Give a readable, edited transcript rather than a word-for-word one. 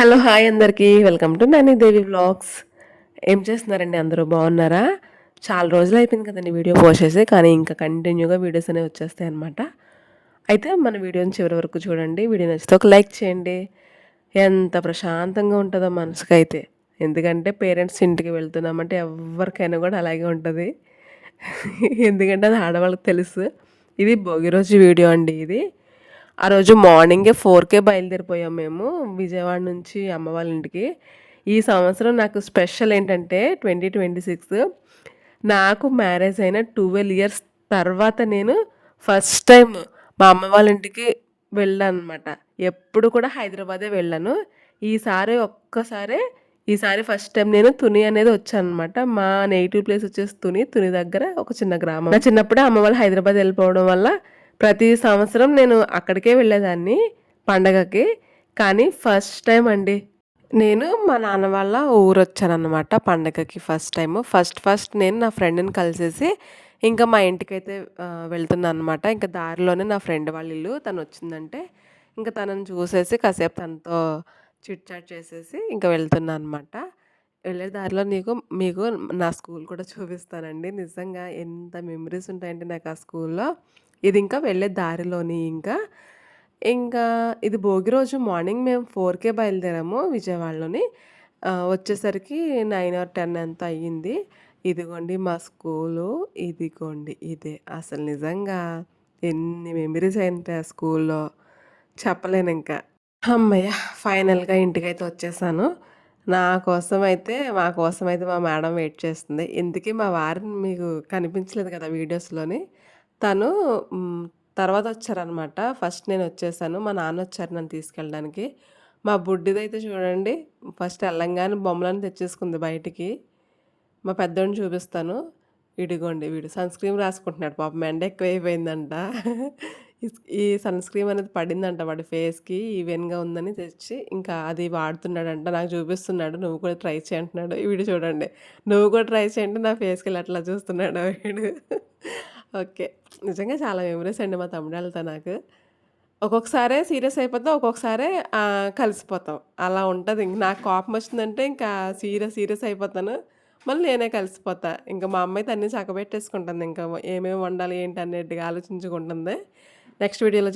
Hello! Hi అందరికీ. Welcome to Nani Devi vlogs. ఏం చేస్తున్నారండి అందరూ బాగున్నారా? చాలా రోజులయిపోయింది కదండీ వీడియో పోస్ట్ చేసి. కానీ ఇంకా కంటిన్యూగా వీడియోస్ అనేవి వచ్చేస్తాయన్నమాట. అయితే మన వీడియోని చివరి వరకు చూడండి. వీడియో నచ్చితే ఒక లైక్ చేయండి. ఎంత ప్రశాంతంగా ఉంటదో మనసుకైతే. ఎందుకంటే పేరెంట్స్ ఇంటికి వెళ్తున్నామంటే ఎవరికైనా కూడా అలాగే ఉంటది. ఎందుకంటే అది ఆడవాళ్ళకి తెలుసు. ఇది భోగి రోజు వీడియో అండి ఇది. ఆ రోజు మార్నింగే 4కే బయలుదేరిపోయాం మేము విజయవాడ నుంచి అమ్మ వాళ్ళ ఇంటికి. ఈ సంవత్సరం నాకు స్పెషల్ ఏంటంటే 2026 నాకు మ్యారేజ్ అయిన 12 ఇయర్స్ తర్వాత నేను ఫస్ట్ టైం మా అమ్మ వాళ్ళ ఇంటికి వెళ్ళాననమాట. ఎప్పుడు కూడా హైదరాబాదే వెళ్ళాను. ఈసారి ఫస్ట్ టైం నేను తుని అనేది వచ్చాననమాట. మా నేటివ్ ప్లేస్ వచ్చేసి తుని. తుని దగ్గర ఒక చిన్న గ్రామం. నా చిన్నప్పుడే అమ్మ వాళ్ళు హైదరాబాద్ వెళ్ళిపోవడం వల్ల ప్రతి సంవత్సరం నేను అక్కడికే వెళ్ళేదాన్ని పండగకి. కానీ ఫస్ట్ టైం అండి నేను మా నాన్న వాళ్ళ ఊరొచ్చాననమాట పండగకి ఫస్ట్ టైము. ఫస్ట్ నేను నా ఫ్రెండ్‌ని కలిసేసి ఇంకా మా ఇంటికైతే వెళ్తున్నాననమాట. ఇంకా దారిలోనే నా ఫ్రెండ్ వాళ్ళ ఇల్లు. తనొచ్చిందంటే ఇంకా తనని చూసేసి కాసేపు తనతో చిట్ చాట్ చేసేసి ఇంకా వెళ్తున్నా అనమాట. వెళ్ళే దారిలో మీకు నా స్కూల్ కూడా చూపిస్తానండి. నిజంగా ఎంత మెమరీస్ ఉంటాయంటే నాకు ఆ స్కూల్‌లో. ఇది ఇంకా వెళ్ళే దారిలోని ఇంకా ఇది భోగి రోజు మార్నింగ్ మేము 4కే బయలుదేరాము విజయవాడలోని. వచ్చేసరికి 9 ఆర్ 10 ఎంతో అయ్యింది. ఇదిగోండి మా స్కూలు. ఇదిగోండి ఇదే. అసలు నిజంగా ఎన్ని మెమరీస్ ఉంటాయి ఆ స్కూల్‌లో చెప్పలేనింక. హమ్మయ్య! ఫైనల్‌గా ఇంటికైతే వచ్చేసాను. మా కోసమైతే మా మేడం వెయిట్ చేస్తుంది. ఇంతకీ మా వారిని మీకు కనిపించలేదు కదా వీడియోస్‌లోని. తను హ్మ్, తర్వాత వచ్చారనమాట. ఫస్ట్ నేనొచ్చేసాను. మా నాన్నొచ్చారు నన్ను తీసుకెళ్ళడానికి. మా బుడ్డిదైతే చూడండి ఫస్ట్ ఎళ్ళంగానే బొమ్మలన్నీ తెచ్చేసుకుంది బయటికి. మా పెద్దోడిని చూపిస్తాను. ఇడిగోండి వీడు సన్ స్క్రీన్ రాసుకుంటున్నాడు పాపం ఎండ ఎక్కువైపోయిందంట. ఈ సన్ స్క్రీన్ అనేది పడిందంట వాడి ఫేస్‌కి ఈవెన్‌గా ఉందని తెచ్చి ఇంకా అది వాడుతున్నాడంట. నాకు చూపిస్తున్నాడు. నువ్వు కూడా ట్రై చెయి అంటున్నాడు. వీడు చూడండి. నువ్వు కూడా ట్రై చేయంటే నా ఫేస్‌కెళ్ళి అట్లా చూస్తున్నాడు వీడు. ఓకే. నిజంగా చాలా మెమరీస్ అండి మా తమ్ముడాళ్ళతో నాకు. ఒక్కొక్కసారే సీరియస్ అయిపోతాం. ఒక్కొక్కసారే కలిసిపోతాం. అలా ఉంటది. నాకు కోపమొచ్చిందంటే ఇంకా సీరియస్ అయిపోతాను. మళ్ళీ నేనే కలిసిపోతా. ఇంక మా అమ్మయితే అన్నీ చక్కబెట్టేసుకుంటుంది. ఇంకా ఏమేమి వండాలి ఏంటి అన్నట్టుగా ఆలోచించుకుంటుంది. నెక్స్ట్ వీడియోలో